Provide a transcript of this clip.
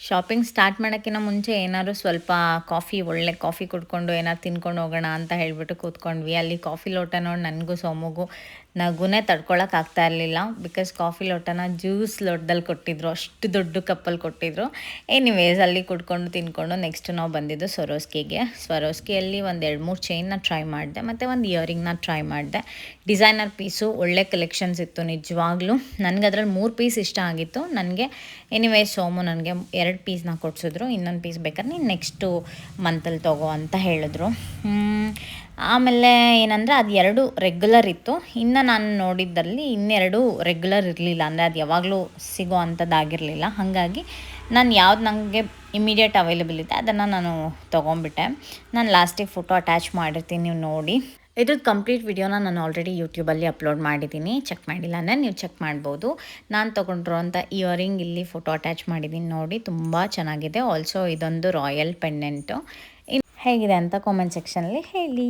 Shopping start ಮಾಡೋಕ್ಕಿಂತ ಮುಂಚೆ ಏನಾದ್ರು ಸ್ವಲ್ಪ ಒಳ್ಳೆ ಕಾಫಿ ಕುಡ್ಕೊಂಡು ಏನಾದ್ರು ತಿನ್ಕೊಂಡು ಹೋಗೋಣ ಅಂತ ಹೇಳಿಬಿಟ್ಟು ಕೂತ್ಕೊಂಡ್ವಿ. ಅಲ್ಲಿ ಕಾಫಿ ಲೋಟ ನೋಡಿ ನನಗೂ ಸೋಮುಗೂ ನಗುನೇ ತಡ್ಕೊಳಕ್ಕೆ ಇರಲಿಲ್ಲ. ಬಿಕಾಸ್ ಕಾಫಿ ಲೋಟನ ಜ್ಯೂಸ್ ಲೋಟದಲ್ಲಿ ಕೊಟ್ಟಿದ್ರು, ಅಷ್ಟು ದೊಡ್ಡ ಕಪ್ಪಲ್ಲಿ ಕೊಟ್ಟಿದ್ರು. ಎನಿವೇಸ್ ಅಲ್ಲಿ ಕುಡ್ಕೊಂಡು ತಿನ್ಕೊಂಡು ನೆಕ್ಸ್ಟ್ ನಾವು ಬಂದಿದ್ದು ಸ್ವರೋಸ್ಕಿಗೆ. ಸ್ವರೋಸ್ಕಿಯಲ್ಲಿ ಒಂದು 2-3 ಚೈನ್ನ ಟ್ರೈ ಮಾಡಿದೆ ಮತ್ತು ಒಂದು ಇಯರಿಂಗ್ನ ಟ್ರೈ ಮಾಡಿದೆ. ಡಿಸೈನರ್ ಪೀಸು ಒಳ್ಳೆ ಕಲೆಕ್ಷನ್ಸ್ ಇತ್ತು ನಿಜವಾಗ್ಲೂ. ನನಗೆ ಅದರಲ್ಲಿ 3 ಪೀಸ್ ಇಷ್ಟ ಆಗಿತ್ತು. ನನಗೆ ಎನಿವೇಸ್ ಸೋಮು ನನಗೆ 2 ಪೀಸ್ನ ಕೊಡಿಸಿದ್ರು. ಇನ್ನೊಂದು ಪೀಸ್ ಬೇಕಾದ್ರೆ ನೀನು ನೆಕ್ಸ್ಟು ಮಂತಲ್ಲಿ ತೊಗೋ ಅಂತ ಹೇಳಿದ್ರು. ಆಮೇಲೆ ಏನಂದರೆ ಅದು 2 ರೆಗ್ಯುಲರ್ ಇತ್ತು. ಇನ್ನು ನಾನು ನೋಡಿದ್ದಲ್ಲಿ ಇನ್ನೆರಡು ರೆಗ್ಯುಲರ್ ಇರಲಿಲ್ಲ, ಅಂದರೆ ಅದು ಯಾವಾಗಲೂ ಸಿಗೋ ಅಂಥದ್ದಾಗಿರಲಿಲ್ಲ. ಹಾಗಾಗಿ ನಾನು ಯಾವ್ದು ನನಗೆ ಇಮಿಡಿಯೇಟ್ ಅವೈಲೇಬಲ್ ಇದೆ ಅದನ್ನು ನಾನು ತೊಗೊಂಬಿಟ್ಟೆ. ನಾನು ಲಾಸ್ಟಿಗೆ ಫೋಟೋ ಅಟ್ಯಾಚ್ ಮಾಡಿರ್ತೀನಿ, ನೀವು ನೋಡಿ. ಇದ್ರದ್ದು ಕಂಪ್ಲೀಟ್ ವಿಡಿಯೋನ ನಾನು ಆಲ್ರೆಡಿ ಯೂಟ್ಯೂಬಲ್ಲಿ ಅಪ್ಲೋಡ್ ಮಾಡಿದ್ದೀನಿ, ಚೆಕ್ ಮಾಡಿಲ್ಲ ಅಂದರೆ ನೀವು ಚೆಕ್ ಮಾಡ್ಬೋದು. ನಾನು ತೊಗೊಂಡಿರೋಂಥ ಇಯರಿಂಗ್ ಇಲ್ಲಿ ಫೋಟೋ ಅಟ್ಯಾಚ್ ಮಾಡಿದ್ದೀನಿ ನೋಡಿ, ತುಂಬ ಚೆನ್ನಾಗಿದೆ. ಆಲ್ಸೋ ಇದೊಂದು ರಾಯಲ್ ಪೆಂಡೆಂಟು. ಹೇಗಿದೆ ಅಂತ ಕಾಮೆಂಟ್ ಸೆಕ್ಷನಲ್ಲಿ ಹೇಳಿ.